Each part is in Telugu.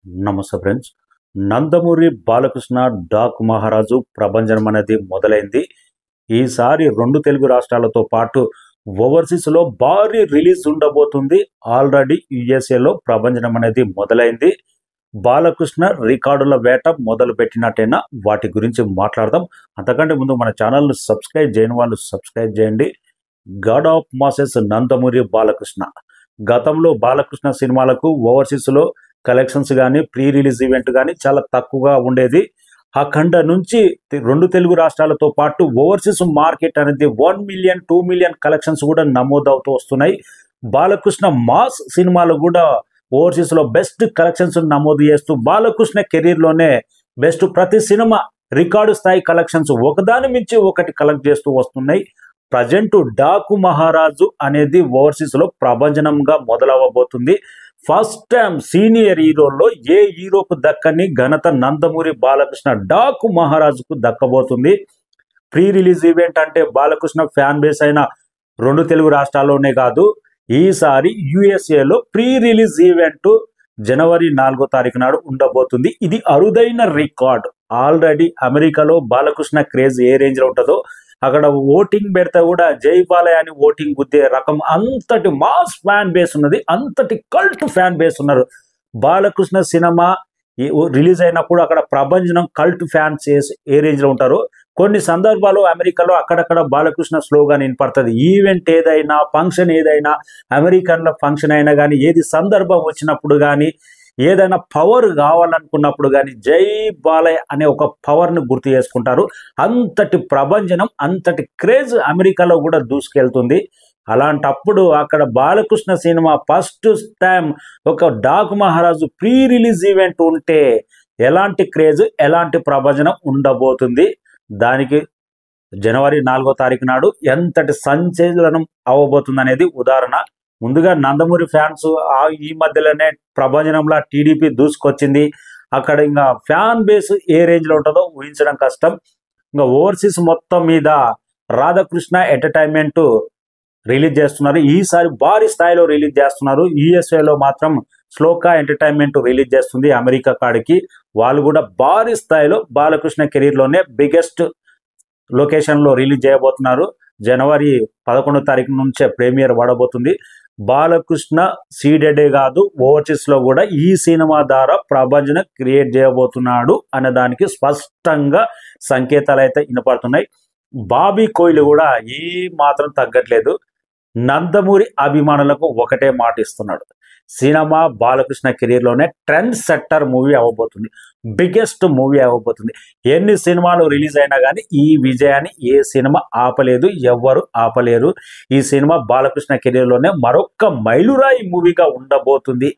నమస్తే ఫ్రెండ్స్. నందమూరి బాలకృష్ణ డాక్ మహారాజు ప్రభంజనం అనేది మొదలైంది. ఈసారి 2 తెలుగు రాష్ట్రాలతో పాటు ఓవర్సీస్లో భారీ రిలీజ్ ఉండబోతుంది. ఆల్రెడీ యుఎస్ఏలో ప్రభంజనం అనేది మొదలైంది. బాలకృష్ణ రికార్డుల వేట మొదలు పెట్టినట్టేనా, వాటి గురించి మాట్లాడదాం. అంతకంటే ముందు మన ఛానల్ను సబ్స్క్రైబ్ చేయని వాళ్ళు సబ్స్క్రైబ్ చేయండి. God of masses Nandamuri Balakrishna. గతంలో బాలకృష్ణ సినిమాలకు ఓవర్సీస్లో కలెక్షన్స్ కానీ ప్రీ రిలీజ్ ఈవెంట్ కానీ చాలా తక్కువగా ఉండేది. అఖండ నుంచి 2 తెలుగు రాష్ట్రాలతో పాటు ఓవర్సీస్ మార్కెట్ అనేది 1 మిలియన్ 2 మిలియన్ కలెక్షన్స్ కూడా నమోదవుతూ వస్తున్నాయి. బాలకృష్ణ మాస్ సినిమాలు కూడా ఓవర్సీస్లో బెస్ట్ కలెక్షన్స్ నమోదు చేస్తూ బాలకృష్ణ కెరీర్లోనే బెస్ట్ ప్రతి సినిమా రికార్డు స్థాయి కలెక్షన్స్ ఒకదాని మించి ఒకటి కలెక్ట్ చేస్తూ వస్తున్నాయి. ప్రజెంట్ డాకు మహారాజు అనేది ఓవర్సీస్లో ప్రభంజనంగా మొదలవ్వబోతుంది. ఫస్ట్ టైం సీనియర్ హీరోల్లో ఏ హీరోకు దక్కని ఘనత నందమూరి బాలకృష్ణ డాకు మహారాజుకు దక్కబోతుంది. ప్రీ రిలీజ్ ఈవెంట్ అంటే బాలకృష్ణ ఫ్యాన్ బేస్ అయిన 2 తెలుగు రాష్ట్రాల్లోనే కాదు, ఈసారి యుఎస్ఏలో ప్రీ రిలీజ్ ఈవెంట్ జనవరి 4వ తారీఖు నాడు ఉండబోతుంది. ఇది అరుదైన రికార్డ్. ఆల్రెడీ అమెరికాలో బాలకృష్ణ క్రేజ్ ఏ రేంజ్లో ఉంటుందో అక్కడ ఓటింగ్ పెడితే కూడా జై బాలయ్య అని ఓటింగ్ గుద్దే రకం అంతటి మాస్ ఫ్యాన్ బేస్ ఉన్నది, అంతటి కల్ట్ ఫ్యాన్ బేస్ ఉన్నారు. బాలకృష్ణ సినిమా రిలీజ్ అయినప్పుడు అక్కడ ప్రభంజనం కల్ట్ ఫ్యాన్స్ ఏ రేంజ్లో ఉంటారో, కొన్ని సందర్భాలు అమెరికాలో అక్కడక్కడ బాలకృష్ణ స్లోగాన్ వినపడుతుంది. ఈవెంట్ ఏదైనా ఫంక్షన్ ఏదైనా అమెరికన్ల ఫంక్షన్ అయినా కానీ ఏది సందర్భం వచ్చినప్పుడు కానీ ఏదైనా పవర్ కావాలనుకున్నప్పుడు కానీ జై బాలయ్య అనే ఒక పవర్ను గుర్తు చేసుకుంటారు. అంతటి ప్రభంజనం, అంతటి క్రేజ్ అమెరికాలో కూడా దూసుకెళ్తుంది. అలాంటప్పుడు అక్కడ బాలకృష్ణ సినిమా ఫస్ట్ టైం ఒక డాక్ మహారాజు ప్రీ రిలీజ్ ఈవెంట్ ఉంటే ఎలాంటి క్రేజ్, ఎలాంటి ప్రభంజనం ఉండబోతుంది. దానికి జనవరి 4వ తారీఖు నాడు ఎంతటి సంచలనం అవ్వబోతుంది అనేది ఉదాహరణ. ముందుగా నందమూరి ఫ్యాన్స్ ఈ మధ్యలోనే ప్రభంజనంలో టీడీపీ దూసుకొచ్చింది. అక్కడ ఇంకా ఫ్యాన్ బేస్ ఏ రేంజ్లో ఉంటుందో ఊహించడం కష్టం. ఇంకా ఓవర్సీస్ మొత్తం మీద రాధాకృష్ణ ఎంటర్టైన్మెంట్ రిలీజ్ చేస్తున్నారు. ఈసారి భారీ స్థాయిలో రిలీజ్ చేస్తున్నారు. యుఎస్ఏలో మాత్రం శ్లోకా ఎంటర్టైన్మెంట్ రిలీజ్ చేస్తుంది. అమెరికా కాడికి వాళ్ళు కూడా భారీ స్థాయిలో బాలకృష్ణ కెరీర్లోనే బిగ్గెస్ట్ లొకేషన్లో రిలీజ్ చేయబోతున్నారు. జనవరి 11వ తారీఖు నుంచే ప్రీమియర్ పడబోతుంది. బాలకృష్ణ సీడెడే కాదు, ఓవర్సీస్లో కూడా ఈ సినిమా ద్వారా ప్రభంజనం క్రియేట్ చేయబోతున్నాడు అనే దానికి స్పష్టంగా సంకేతాలు అయితే వినపడుతున్నాయి. బాబీ కోహ్లీ కూడా ఏ మాత్రం తగ్గట్లేదు. నందమూరి అభిమానులకు ఒకటే మాట ఇస్తున్నాడు, సినిమా బాలకృష్ణ కెరీర్లోనే ట్రెండ్ సెట్టర్ మూవీ అవ్వబోతుంది, బిగ్గెస్ట్ మూవీ అవ్వబోతుంది. ఎన్ని సినిమాలు రిలీజ్ అయినా కానీ ఈ విజయాన్ని ఏ సినిమా ఆపలేదు, ఎవ్వరు ఆపలేరు. ఈ సినిమా బాలకృష్ణ కెరీర్లోనే మరొక మైలురాయి మూవీగా ఉండబోతుంది.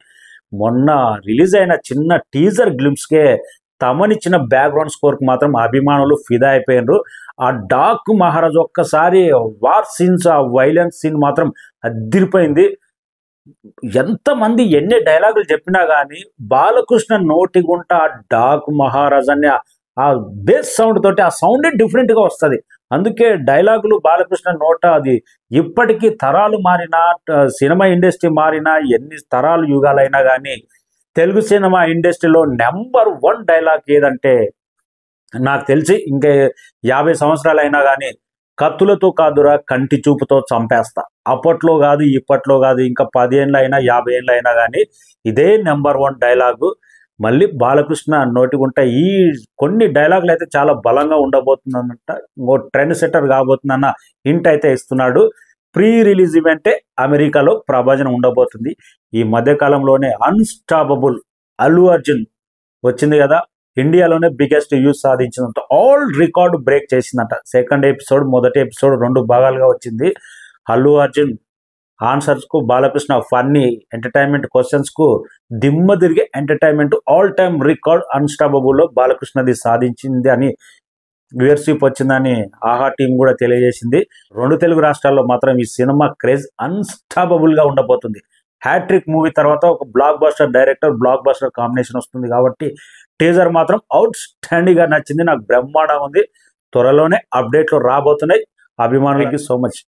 మొన్న రిలీజ్ అయిన చిన్న టీజర్ గ్లింప్స్కే తమనిచ్చిన బ్యాక్గ్రౌండ్ స్కోర్కి మాత్రం అభిమానులు ఫిదా అయిపోయినారు. ఆ డాక్ మహారాజ్ ఒక్కసారి వార్ సీన్స్, ఆ వైలెన్స్ సీన్ మాత్రం అదిరిపోయింది. ఎంతమంది ఎన్ని డైలాగులు చెప్పినా కానీ బాలకృష్ణ నోటి గుంట ఆ డాక్ మహారాజ్ అనే ఆ బేస్ సౌండ్ తోటి ఆ సౌండే డిఫరెంట్గా వస్తుంది. అందుకే డైలాగులు బాలకృష్ణ నోట అది ఇప్పటికీ తరాలు మారినా, సినిమా ఇండస్ట్రీ మారినా, ఎన్ని తరాలు యుగాలైనా కానీ తెలుగు సినిమా ఇండస్ట్రీలో నెంబర్ 1 డైలాగ్ ఏదంటే నాకు తెలిసి ఇంకా 50 సంవత్సరాలు అయినా కానీ కత్తులతో కాదురా కంటి చూపుతో చంపేస్తా. అప్పట్లో కాదు, ఇప్పట్లో కాదు, ఇంకా 10 ఏళ్ళు అయినా 50 ఏళ్ళు అయినా కానీ ఇదే నెంబర్ 1 డైలాగు మళ్ళీ బాలకృష్ణ నోటిగుంట. ఈ కొన్ని డైలాగులు అయితే చాలా బలంగా ఉండబోతుందన్నట. ఇంకో ట్రెండ్ సెట్టర్ కాబోతుందన్న హింట్ అయితే ఇస్తున్నాడు. ప్రీ రిలీజ్ ఈవెంటే అమెరికాలో ప్రభంజనం ఉండబోతుంది. ఈ మధ్యకాలంలోనే అన్స్టాపబుల్ అల్లు అర్జున్ వచ్చింది కదా, ఇండియాలోనే బిగ్గెస్ట్ వ్యూస్ సాధించినంత ఆల్ రికార్డు బ్రేక్ చేసిందంట. సెకండ్ ఎపిసోడ్, మొదటి ఎపిసోడ్ 2 భాగాలుగా వచ్చింది. అల్లు అర్జున్ ఆన్సర్స్కు, బాలకృష్ణ ఫన్నీ ఎంటర్టైన్మెంట్ క్వశ్చన్స్కు దిమ్మ తిరిగే ఎంటర్టైన్మెంట్ ఆల్ టైమ్ రికార్డ్ అన్స్టాపబుల్లో బాలకృష్ణది సాధించింది అని వ్యూవర్షిప్ వచ్చిందని ఆహా టీం కూడా తెలియజేసింది. 2 తెలుగు రాష్ట్రాల్లో మాత్రం ఈ సినిమా క్రేజ్ అన్స్టాపబుల్గా ఉండబోతుంది. హ్యాట్రిక్ మూవీ తర్వాత ఒక block buster director, block buster combination వస్తుంది కాబట్టి టీజర్ మాత్రం అవుట్ స్టాండింగ్గా నచ్చింది. నాకు బ్రహ్మాండంగా ఉంది. త్వరలోనే అప్డేట్లు రాబోతున్నాయి. అభిమానులకి సో మచ్.